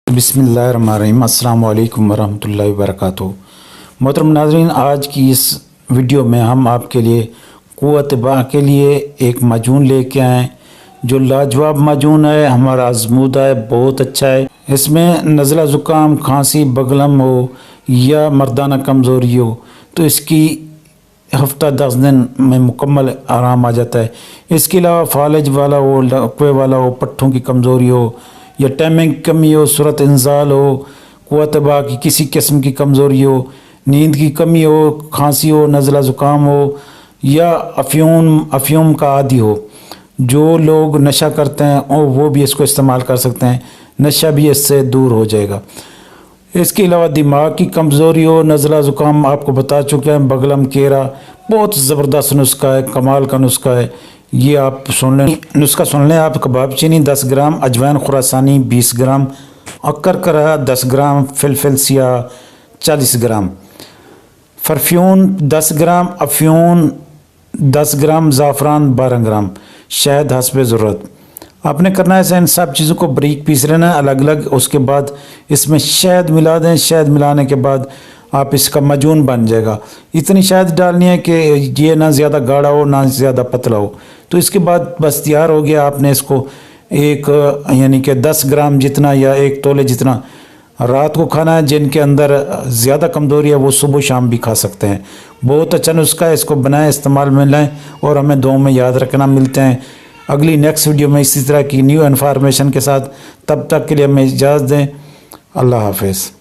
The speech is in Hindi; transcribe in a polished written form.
बिस्मिल्लाहिर्रहमानिर्रहीम। अस्सलामु अलैकुम वरहमतुल्लाहि वबरकातुहू। मोहतरम नाज़रीन, आज की इस वीडियो में हम आपके लिए क़ुव्वत बा के लिए एक माजून लेके आए जो लाजवाब माजून है, हमारा आजमूदा है, बहुत अच्छा है। इसमें नज़ला ज़ुकाम, खांसी, बगलम हो या मर्दाना कमज़ोरी हो तो इसकी हफ्ता 10 दिन में मुकम्मल आराम आ जाता है। इसके अलावा फालज वाला हो, लकवे वाला हो, पट्ठों की कमज़ोरी हो या टाइमिंग की कमी हो, सूरत इंजाल हो, क़ुव्वत बा की किसी किस्म की कमज़ोरी हो, नींद की कमी हो, खांसी हो, नज़ला ज़ुकाम हो या अफ़्यूम का आदी हो। जो लोग नशा करते हैं और वो भी इसको इस्तेमाल कर सकते हैं, नशा भी इससे दूर हो जाएगा। इसके अलावा दिमाग की कमज़ोरी हो, नज़ला ज़ुकाम आपको बता चुके हैं, बगलम केरा, बहुत ज़बरदस्त नुस्खा है, कमाल का नुस्खा है। ये आप सुन लें, नुस्खा सुन लें। आप कबाब चीनी 10 ग्राम, अजवाइन खुरासानी 20 ग्राम, अक्कर करा 10 ग्राम, फिलफिल सियाह 40 ग्राम, परफ्यूम 10 ग्राम, अफ़्यून 10 ग्राम, ज़ाफ़रान 12 ग्राम, शहद हस्बे ज़रूरत। आपने करना है इन सब चीज़ों को बारीक पीस लेना है अलग अलग। उसके बाद इसमें शहद मिला दें। शहद मिलाने के बाद आप इसका माजून बन जाएगा। इतनी शहद डालनी है कि ये ना ज़्यादा गाढ़ा हो ना ज़्यादा पतला हो। तो इसके बाद बस तैयार हो गया। आपने इसको एक यानी कि 10 ग्राम जितना या 1 तोले जितना रात को खाना है। जिनके अंदर ज़्यादा कमज़ोरी है वो सुबह शाम भी खा सकते हैं। बहुत अच्छा नुस्खा है, इसको बनाएं, इस्तेमाल में लाएँ और हमें दुआ में याद रखना। मिलते हैं अगली नेक्स्ट वीडियो में इसी तरह की न्यू इन्फॉर्मेशन के साथ। तब तक के लिए हमें इजाज़त दें। अल्लाह हाफ़िज़।